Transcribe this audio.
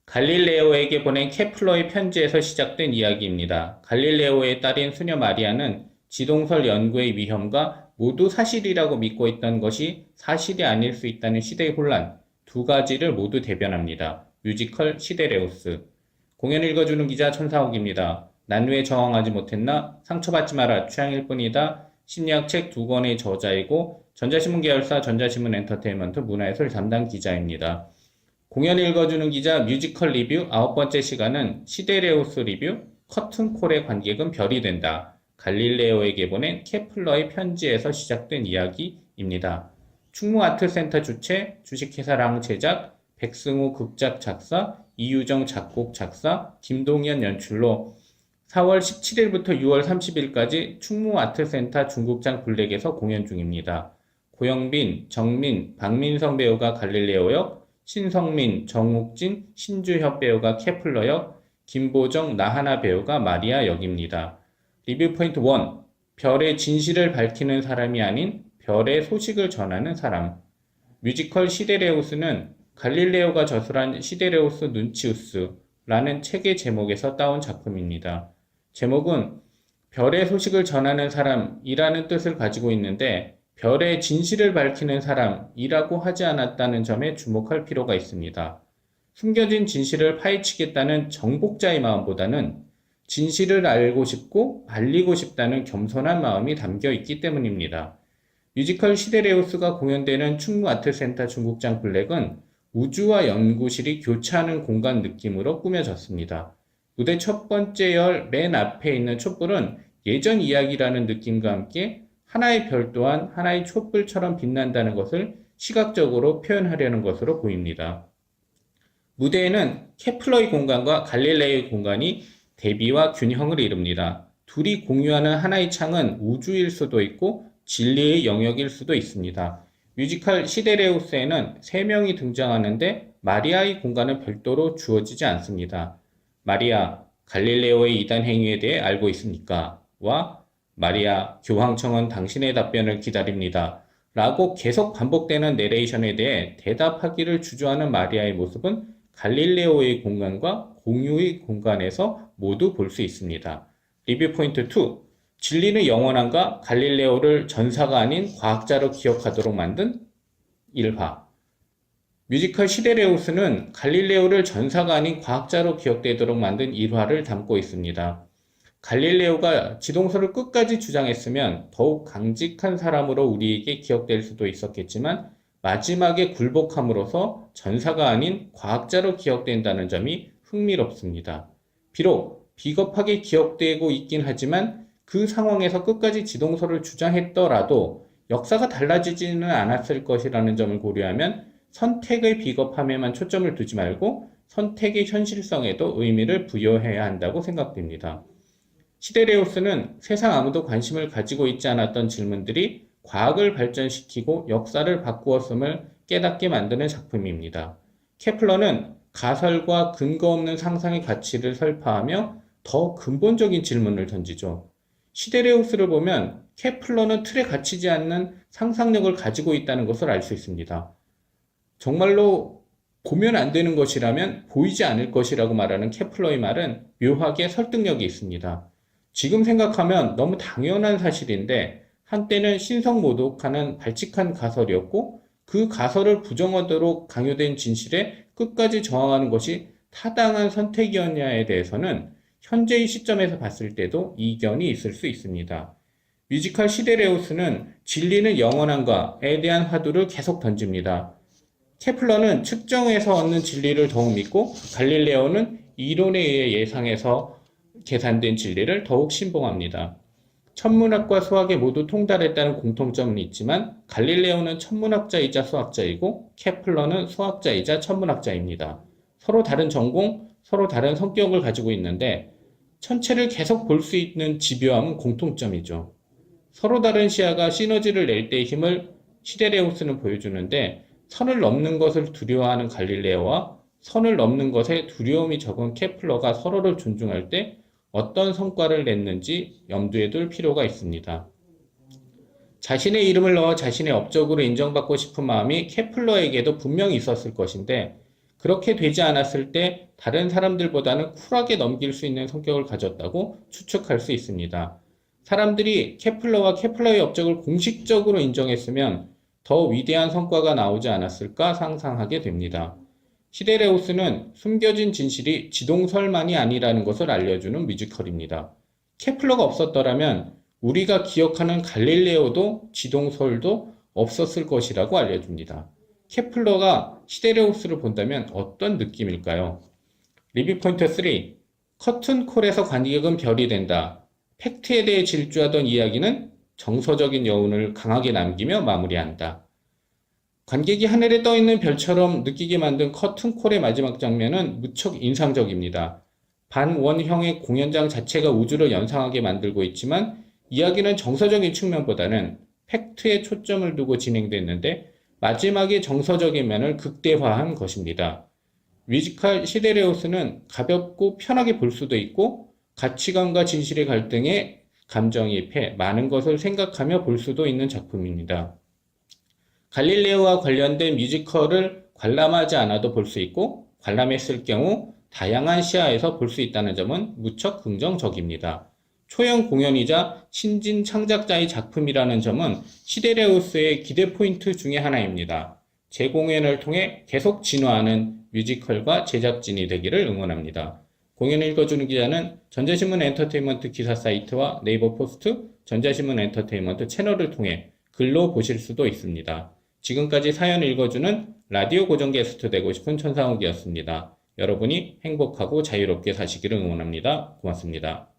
갈릴레오에게 보낸 케플러의 편지에서 시작된 이야기입니다. 갈릴레오의 딸인 수녀 마리아는 지동설 연구의 위험과 모두 사실이라고 믿고 있던 것이 사실이 아닐 수 있다는 시대의 혼란, 두 가지를 모두 대변합니다. 뮤지컬 시데레우스. 공연 읽어주는 기자 천사옥입니다. 난 왜 저항하지 못했나? 상처받지 마라. 취향일 뿐이다. 심리학 책 두 권의 저자이고 전자신문 계열사 전자신문 엔터테인먼트 문화예술 담당 기자입니다. 공연 읽어주는 기자 뮤지컬 리뷰 9번째 시간은 시데레우스 리뷰 커튼콜의 관객은 별이 된다. 갈릴레오에게 보낸 케플러의 편지에서 시작된 이야기입니다. 충무아트센터 주최, 주식회사랑 제작, 백승우 극작 작사, 이유정 작곡 작사, 김동현 연출로 4월 17일부터 6월 30일까지 충무아트센터 중국장 블랙에서 공연 중입니다. 고영빈, 정민, 박민성 배우가 갈릴레오 역, 신성민, 정욱진, 신주협 배우가 케플러 역, 김보정, 나하나 배우가 마리아 역입니다. 리뷰 포인트 1. 별의 진실을 밝히는 사람이 아닌 별의 소식을 전하는 사람. 뮤지컬 시데레우스는 갈릴레오가 저술한 시데레우스 눈치우스라는 책의 제목에서 따온 작품입니다. 제목은 별의 소식을 전하는 사람이라는 뜻을 가지고 있는데 별의 진실을 밝히는 사람이라고 하지 않았다는 점에 주목할 필요가 있습니다. 숨겨진 진실을 파헤치겠다는 정복자의 마음보다는 진실을 알고 싶고 알리고 싶다는 겸손한 마음이 담겨 있기 때문입니다. 뮤지컬 시데레우스가 공연되는 충무아트센터 중국장 블랙은 우주와 연구실이 교차하는 공간 느낌으로 꾸며졌습니다. 무대 첫 번째 열 맨 앞에 있는 촛불은 예전 이야기라는 느낌과 함께 하나의 별 또한 하나의 촛불처럼 빛난다는 것을 시각적으로 표현하려는 것으로 보입니다. 무대에는 케플러의 공간과 갈릴레오의 공간이 대비와 균형을 이룹니다. 둘이 공유하는 하나의 창은 우주일 수도 있고 진리의 영역일 수도 있습니다. 뮤지컬 시데레우스에는 3명이 등장하는데 마리아의 공간은 별도로 주어지지 않습니다. 마리아, 갈릴레오의 이단 행위에 대해 알고 있습니까? 와 마리아, 교황청은 당신의 답변을 기다립니다. 라고 계속 반복되는 내레이션에 대해 대답하기를 주저하는 마리아의 모습은 갈릴레오의 공간과 공유의 공간에서 모두 볼 수 있습니다. 리뷰 포인트 2. 진리는 영원한가? 갈릴레오를 전사가 아닌 과학자로 기억하도록 만든 1화. 뮤지컬 시데레우스는 갈릴레오를 전사가 아닌 과학자로 기억되도록 만든 일화를 담고 있습니다. 갈릴레오가 지동설을 끝까지 주장했으면 더욱 강직한 사람으로 우리에게 기억될 수도 있었겠지만 마지막에 굴복함으로써 전사가 아닌 과학자로 기억된다는 점이 흥미롭습니다. 비록 비겁하게 기억되고 있긴 하지만 그 상황에서 끝까지 지동설을 주장했더라도 역사가 달라지지는 않았을 것이라는 점을 고려하면 선택의 비겁함에만 초점을 두지 말고 선택의 현실성에도 의미를 부여해야 한다고 생각됩니다. 시데레우스는 세상 아무도 관심을 가지고 있지 않았던 질문들이 과학을 발전시키고 역사를 바꾸었음을 깨닫게 만드는 작품입니다. 케플러는 가설과 근거 없는 상상의 가치를 설파하며 더 근본적인 질문을 던지죠. 시데레우스를 보면 케플러는 틀에 갇히지 않는 상상력을 가지고 있다는 것을 알 수 있습니다. 정말로 보면 안 되는 것이라면 보이지 않을 것이라고 말하는 케플러의 말은 묘하게 설득력이 있습니다. 지금 생각하면 너무 당연한 사실인데 한때는 신성모독하는 발칙한 가설이었고 그 가설을 부정하도록 강요된 진실에 끝까지 저항하는 것이 타당한 선택이었냐에 대해서는 현재의 시점에서 봤을 때도 이견이 있을 수 있습니다. 뮤지컬 시데레우스는 진리는 영원한가에 대한 화두를 계속 던집니다. 케플러는 측정에서 얻는 진리를 더욱 믿고 갈릴레오는 이론에 의해 예상해서 계산된 진리를 더욱 신봉합니다. 천문학과 수학에 모두 통달했다는 공통점은 있지만 갈릴레오는 천문학자이자 수학자이고 케플러는 수학자이자 천문학자입니다. 서로 다른 전공, 서로 다른 성격을 가지고 있는데 천체를 계속 볼 수 있는 집요함은 공통점이죠. 서로 다른 시야가 시너지를 낼 때의 힘을 시데레우스는 보여주는데 선을 넘는 것을 두려워하는 갈릴레오와 선을 넘는 것에 두려움이 적은 케플러가 서로를 존중할 때 어떤 성과를 냈는지 염두에 둘 필요가 있습니다. 자신의 이름을 넣어 자신의 업적으로 인정받고 싶은 마음이 케플러에게도 분명히 있었을 것인데 그렇게 되지 않았을 때 다른 사람들보다는 쿨하게 넘길 수 있는 성격을 가졌다고 추측할 수 있습니다. 사람들이 케플러와 케플러의 업적을 공식적으로 인정했으면 더 위대한 성과가 나오지 않았을까 상상하게 됩니다. 시데레우스는 숨겨진 진실이 지동설만이 아니라는 것을 알려주는 뮤지컬입니다. 케플러가 없었더라면 우리가 기억하는 갈릴레오도 지동설도 없었을 것이라고 알려줍니다. 케플러가 시데레우스를 본다면 어떤 느낌일까요? 리뷰 포인트 3. 커튼콜에서 관객은 별이 된다. 팩트에 대해 질주하던 이야기는 정서적인 여운을 강하게 남기며 마무리한다. 관객이 하늘에 떠있는 별처럼 느끼게 만든 커튼콜의 마지막 장면은 무척 인상적입니다. 반원형의 공연장 자체가 우주를 연상하게 만들고 있지만 이야기는 정서적인 측면보다는 팩트에 초점을 두고 진행됐는데 마지막에 정서적인 면을 극대화한 것입니다. 뮤지컬 시데레우스는 가볍고 편하게 볼 수도 있고 가치관과 진실의 갈등에 감정이입해 많은 것을 생각하며 볼 수도 있는 작품입니다. 갈릴레오와 관련된 뮤지컬을 관람하지 않아도 볼 수 있고 관람했을 경우 다양한 시야에서 볼 수 있다는 점은 무척 긍정적입니다. 초연 공연이자 신진 창작자의 작품이라는 점은 시데레우스의 기대 포인트 중에 하나입니다. 재공연을 통해 계속 진화하는 뮤지컬과 제작진이 되기를 응원합니다. 공연을 읽어주는 기자는 전자신문 엔터테인먼트 기사 사이트와 네이버 포스트, 전자신문 엔터테인먼트 채널을 통해 글로 보실 수도 있습니다. 지금까지 사연 읽어주는 라디오 고정 게스트 되고 싶은 천상욱이었습니다. 여러분이 행복하고 자유롭게 사시기를 응원합니다. 고맙습니다.